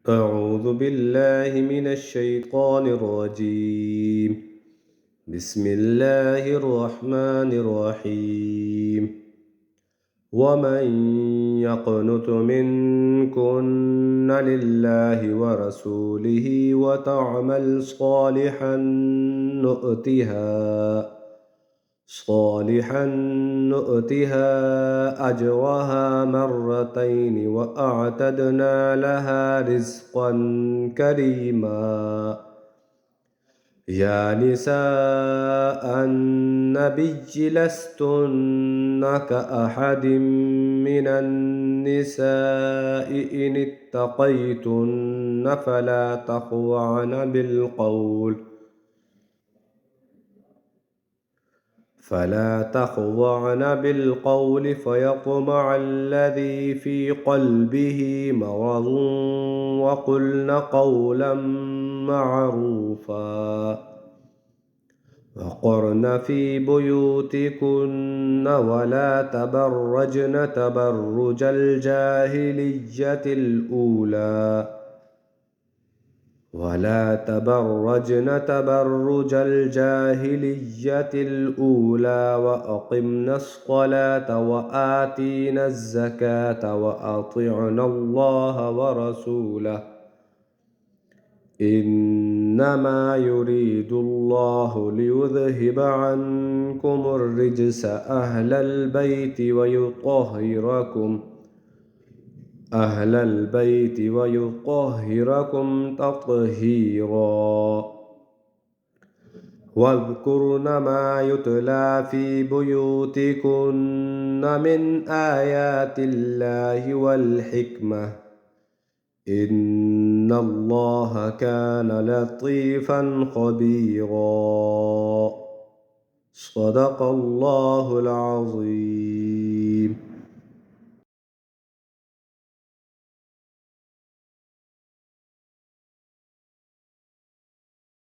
أعوذ بالله من الشيطان الرجيم. بسم الله الرحمن الرحيم. ومن يقنت منكن لله ورسوله وتعمل صالحا نؤتها أجرها مرتين وأعتدنا لها رزقا كريما. يا نساء النبي لستن كأحد من النساء إن اتقيتن فلا تخضعن بالقول فيطمع الذي في قلبه مرض وقلن قولا معروفا. وقرن في بيوتكن ولا تبرجن تبرج الجاهلية الأولى وأقمنا الصلاة وآتينا الزكاة وأطعنا الله ورسوله إنما يريد الله ليذهب عنكم الرجس أهل البيت ويطهركم تطهيرا. واذكرن ما يتلى في بيوتكن من آيات الله والحكمة إن الله كان لطيفا خبيرا. صدق الله العظيم.